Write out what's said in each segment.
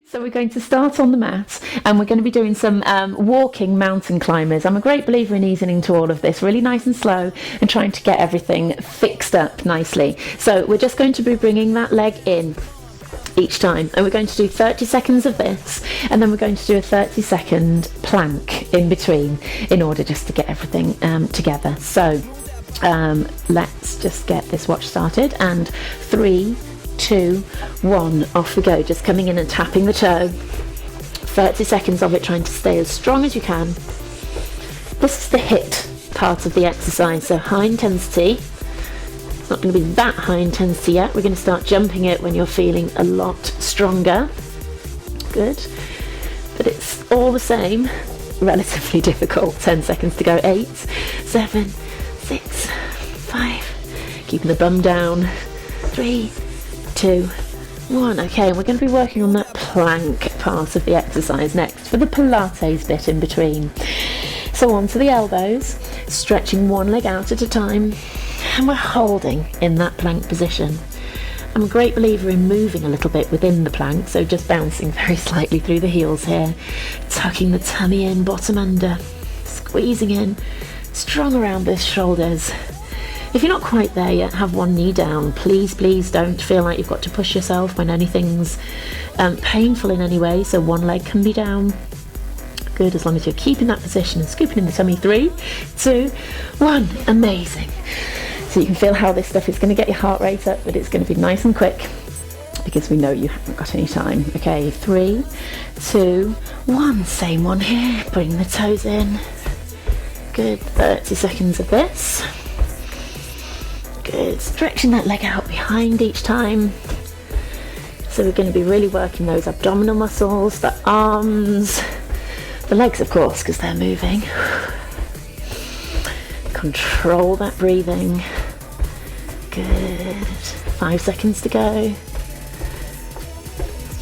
So we're going to start on the mat and we're going to be doing some walking mountain climbers. I'm a great believer in easing into all of this, really nice and slow, and trying to get everything fixed up nicely. So we're just going to be bringing that leg in each time, and we're going to do 30 seconds of this, and then we're going to do a 30-second plank in between in order just to get everything together. So let's just get this watch started, and 3, 2, 1, off we go. Just coming in and tapping the toe. 30 seconds of it, trying to stay as strong as you can. This is the HiiT part of the exercise, so high intensity. It's not going to be that high intensity yet. We're going to start jumping it when you're feeling a lot stronger. Good. But it's all the same relatively difficult. 10 seconds to go. 8, 7, 6, 5. Keeping the bum down. 3, 2, 1. Okay, we're going to be working on that plank part of the exercise next for the Pilates bit in between. So onto the elbows, stretching one leg out at a time, and we're holding in that plank position. I'm a great believer in moving a little bit within the plank, so just bouncing very slightly through the heels here, tucking the tummy in, bottom under, squeezing in, strong around the shoulders. If you're not quite there yet, have one knee down. Please don't feel like you've got to push yourself when anything's painful in any way, so one leg can be down. Good, as long as you're keeping that position and scooping in the tummy. 3, 2, 1. Amazing. So you can feel how this stuff is going to get your heart rate up, but it's going to be nice and quick because we know you haven't got any time. Okay, 3, 2, 1. Same one here. Bring the toes in. Good, 30 seconds of this. Good, stretching that leg out behind each time. So we're going to be really working those abdominal muscles, the arms, the legs of course, because they're moving. Control that breathing. Good, 5 seconds to go.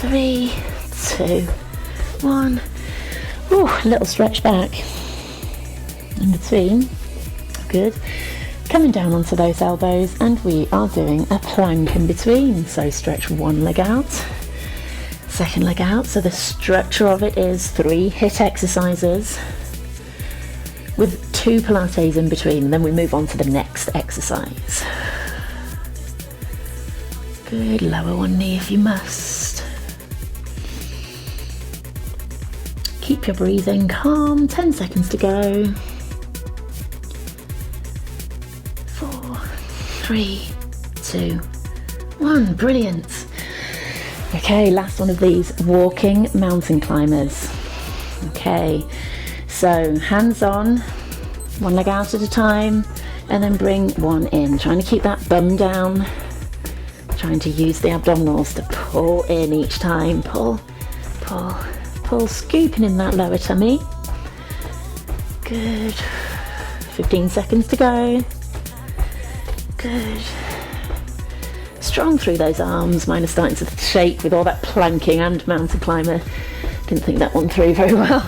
3, 2, 1. Ooh, a little stretch back in between. Good. Coming down onto those elbows, and we are doing a plank in between. So stretch one leg out, second leg out. So the structure of it is 3 HiiT exercises with 2 Pilates in between, and then we move on to the next exercise. Good, lower one knee if you must. Keep your breathing calm, 10 seconds to go. 4, 3, 2, 1. Brilliant. Okay, last one of these walking mountain climbers. Okay, so hands on, one leg out at a time, and then bring one in. Trying to keep that bum down, trying to use the abdominals to pull in each time. Pull, pull, pull, scooping in that lower tummy. Good. 15 seconds to go. Good. Strong through those arms. Mine are starting to shake with all that planking and mountain climber. Didn't think that one through very well.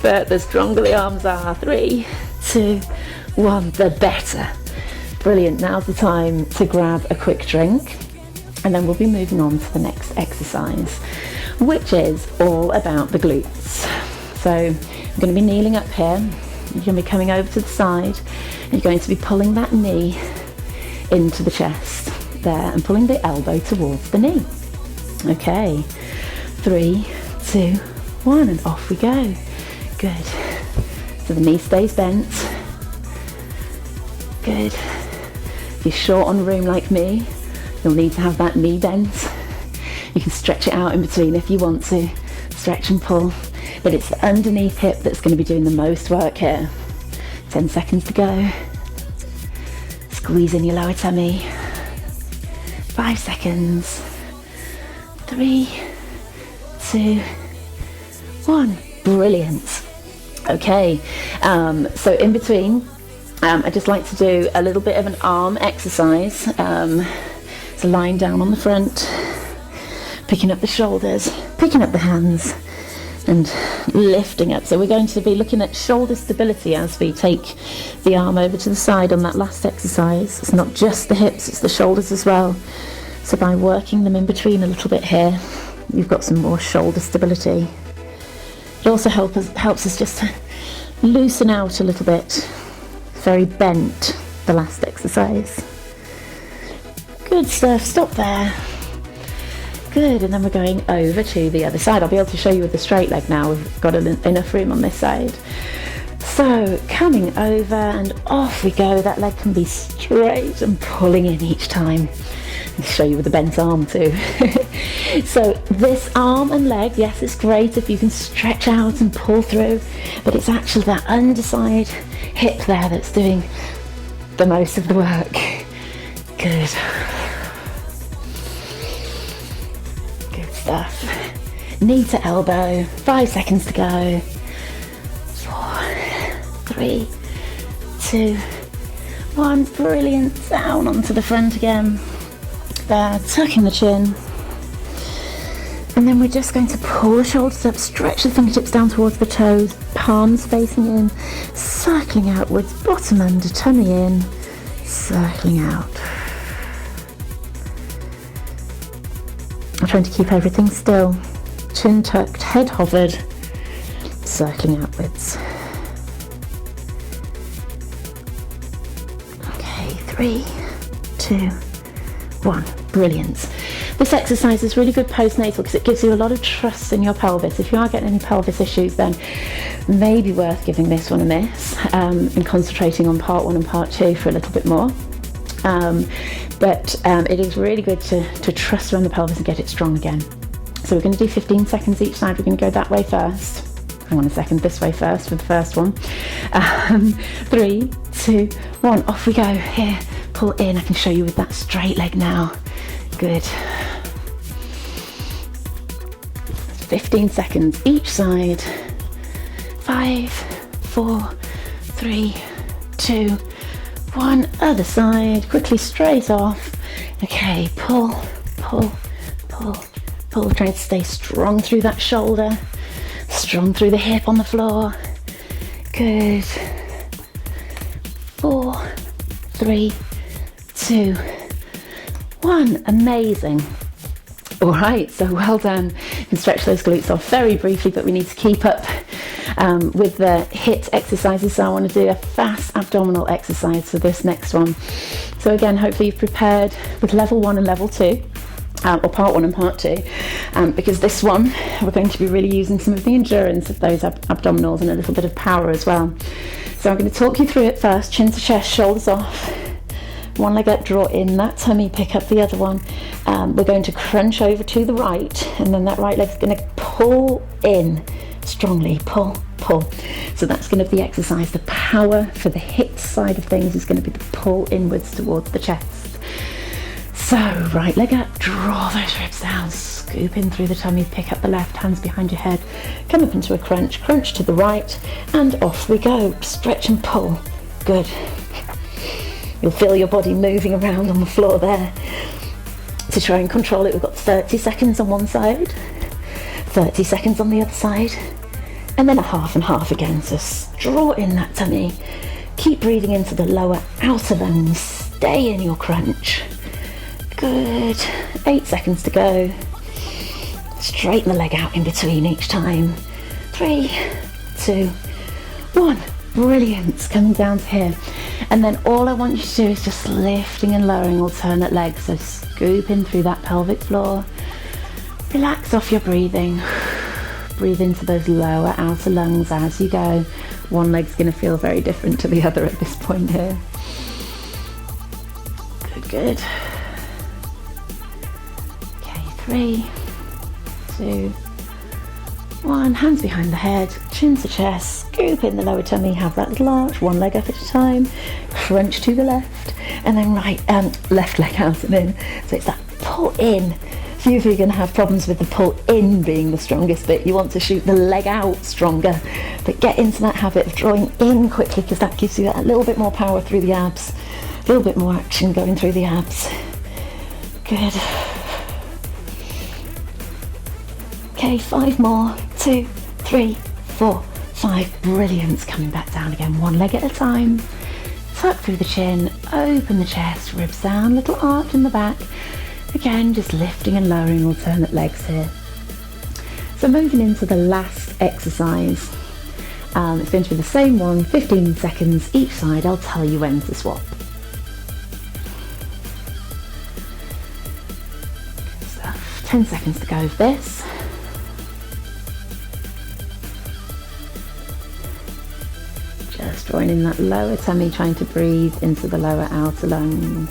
But the stronger the arms are. 3, 2, 1. The better. Brilliant. Now's the time to grab a quick drink, and then we'll be moving on to the next exercise, which is all about the glutes. So I'm going to be kneeling up here. You're going to be coming over to the side, and you're going to be pulling that knee into the chest there and pulling the elbow towards the knee. Okay, 3, 2, 1, and off we go. Good. So the knee stays bent. Good. If you're short on room like me, you'll need to have that knee bent. You can stretch it out in between if you want to. Stretch and pull. But it's the underneath hip that's going to be doing the most work here. 10 seconds to go. Squeeze in your lower tummy. 5 seconds. 3, 2, 1. Brilliant. Okay, so in between, I just like to do a little bit of an arm exercise. So lying down on the front, picking up the shoulders, picking up the hands, and lifting up. So we're going to be looking at shoulder stability as we take the arm over to the side on that last exercise. It's not just the hips, it's the shoulders as well. So by working them in between a little bit here, you've got some more shoulder stability. It also helps us just to loosen out a little bit. Very bent, the last exercise. Good stuff, stop there. Good, and then we're going over to the other side. I'll be able to show you with the straight leg now. We've got enough room on this side. So coming over and off we go. That leg can be straight and pulling in each time. I'll show you with the bent arm too. So this arm and leg, yes, it's great if you can stretch out and pull through, but it's actually that underside hip there that's doing the most of the work. Good. Good stuff. Knee to elbow, 5 seconds to go. 4, 3, 2, 1. Brilliant. Down onto the front again. There, tucking the chin. And then we're just going to pull the shoulders up, stretch the fingertips down towards the toes, palms facing in, circling outwards, bottom under, tummy in, circling out. I'm trying to keep everything still. Chin tucked, head hovered, circling outwards. Okay, 3, 2, 1. Brilliant. This exercise is really good postnatal because it gives you a lot of trust in your pelvis. If you are getting any pelvis issues, then maybe worth giving this one a miss and concentrating on part 1 and part 2 for a little bit more. But it is really good to trust around the pelvis and get it strong again. So we're going to do 15 seconds each side. We're going to go that way first. Hang on a second, this way first for the first one. 3, 2, 1, off we go. Here, pull in. I can show you with that straight leg now. Good. 15 seconds each side. 5, 4, 3, 2, 1. Other side. Quickly straight off. Okay, pull, pull, pull, pull. Try to stay strong through that shoulder. Strong through the hip on the floor. Good. 4, 3, 2, 1. Amazing. All right, so well done. You can stretch those glutes off very briefly, but we need to keep up with the HiiT exercises. So I want to do a fast abdominal exercise for this next one. So again, hopefully you've prepared with level 1 and level 2. Or part 1 and part 2, because this one we're going to be really using some of the endurance of those abdominals and a little bit of power as well. So I'm going to talk you through it first. Chin to chest, shoulders off, one leg up, draw in that tummy, pick up the other one. We're going to crunch over to the right, and then that right leg's going to pull in strongly, pull, pull. So that's going to be the exercise. The power for the HiiT side of things is going to be the pull inwards towards the chest. So, right leg up, draw those ribs down, scoop in through the tummy, pick up the left, hands behind your head, come up into a crunch, crunch to the right, and off we go. Stretch and pull. Good. You'll feel your body moving around on the floor there. To try and control it, we've got 30 seconds on one side, 30 seconds on the other side, and then a half and half again. So draw in that tummy, keep breathing into the lower outer lungs, stay in your crunch. Good. 8 seconds to go. Straighten the leg out in between each time. 3, 2, 1. Brilliant. Coming down to here. And then all I want you to do is just lifting and lowering alternate legs. So scoop in through that pelvic floor. Relax off your breathing. Breathe into those lower outer lungs as you go. One leg's going to feel very different to the other at this point here. Good, good. 3, 2, 1. Hands behind the head, chin to chest, scoop in the lower tummy, have that little arch, one leg up at a time, crunch to the left, and then left leg out and in. So it's that pull in. Few of you are going to have problems with the pull in being the strongest bit. You want to shoot the leg out stronger, but get into that habit of drawing in quickly, because that gives you a little bit more power through the abs, a little bit more action going through the abs. Good. Okay, 5 more. 2, 3, 4, 5. Brilliant. Coming back down again, one leg at a time. Tuck through the chin, open the chest, ribs down, little arch in the back. Again, just lifting and lowering alternate legs here. So moving into the last exercise. It's going to be the same one, 15 seconds each side. I'll tell you when to swap. So 10 seconds to go with this. Just drawing in that lower tummy, trying to breathe into the lower outer lungs.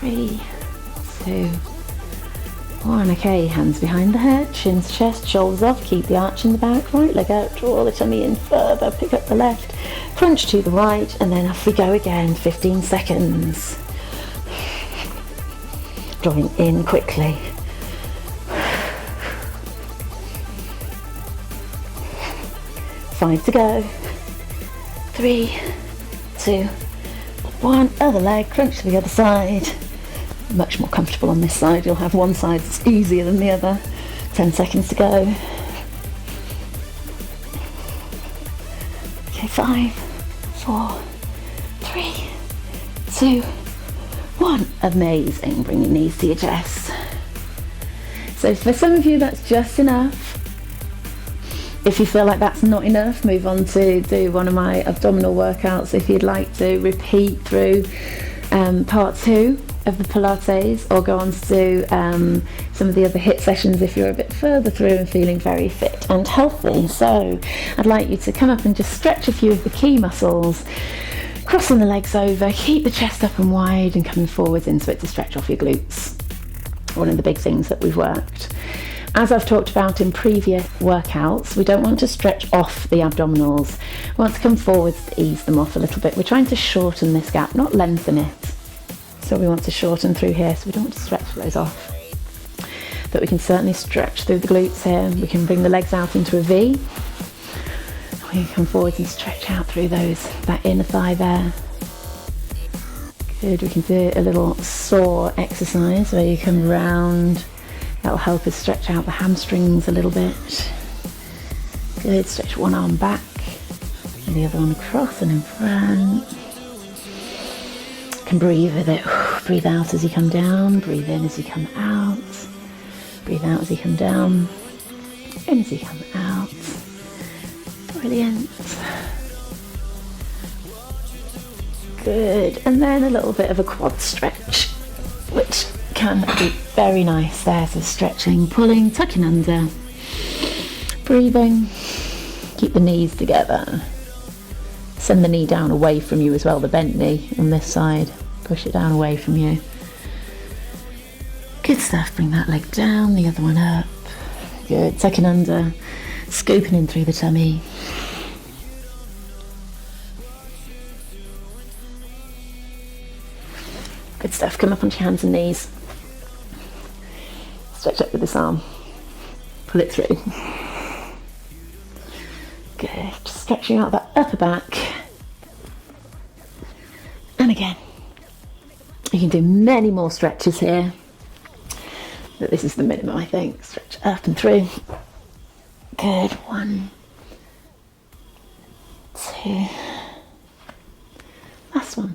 3, 2, 1. Okay, hands behind the head, chin to chest, shoulders off, keep the arch in the back, right leg out, draw the tummy in further, pick up the left, crunch to the right, and then off we go again, 15 seconds. Drawing in quickly. 5 to go. 3, 2, 1. Other leg, crunch to the other side. Much more comfortable on this side. You'll have one side that's easier than the other. 10 seconds to go. Okay, 5, 4, 3, 2, 1. Amazing. Bring your knees to your chest. So for some of you that's just enough. If you feel like that's not enough, move on to do one of my abdominal workouts. If you'd like to repeat through part 2 of the Pilates, or go on to do some of the other HiiT sessions if you're a bit further through and feeling very fit and healthy. So I'd like you to come up and just stretch a few of the key muscles, crossing the legs over, keep the chest up and wide and coming forwards into it to stretch off your glutes. One of the big things that we've worked. As I've talked about in previous workouts, we don't want to stretch off the abdominals. We want to come forwards to ease them off a little bit. We're trying to shorten this gap, not lengthen it. So we want to shorten through here, so we don't want to stretch those off. But we can certainly stretch through the glutes here. We can bring the legs out into a V. We can come forwards and stretch out through that inner thigh there. Good, we can do a little saw exercise where you come round. That'll help us stretch out the hamstrings a little bit. Good, stretch one arm back and the other one across and in front. Can breathe with it. Breathe out as you come down, breathe in as you come out, breathe out as you come down, in as you come out. Brilliant. Good, and then a little bit of a quad stretch, which can be very nice there. So stretching, pulling, tucking under, breathing, keep the knees together. Send the knee down away from you as well, the bent knee on this side. Push it down away from you. Good stuff. Bring that leg down, the other one up. Good. Tucking under, scooping in through the tummy. Good stuff. Come up onto your hands and knees. Stretch up with this arm. Pull it through. Good. Just stretching out that upper back. And again. You can do many more stretches here, but this is the minimum, I think. Stretch up and through. Good. 1, 2. Last one.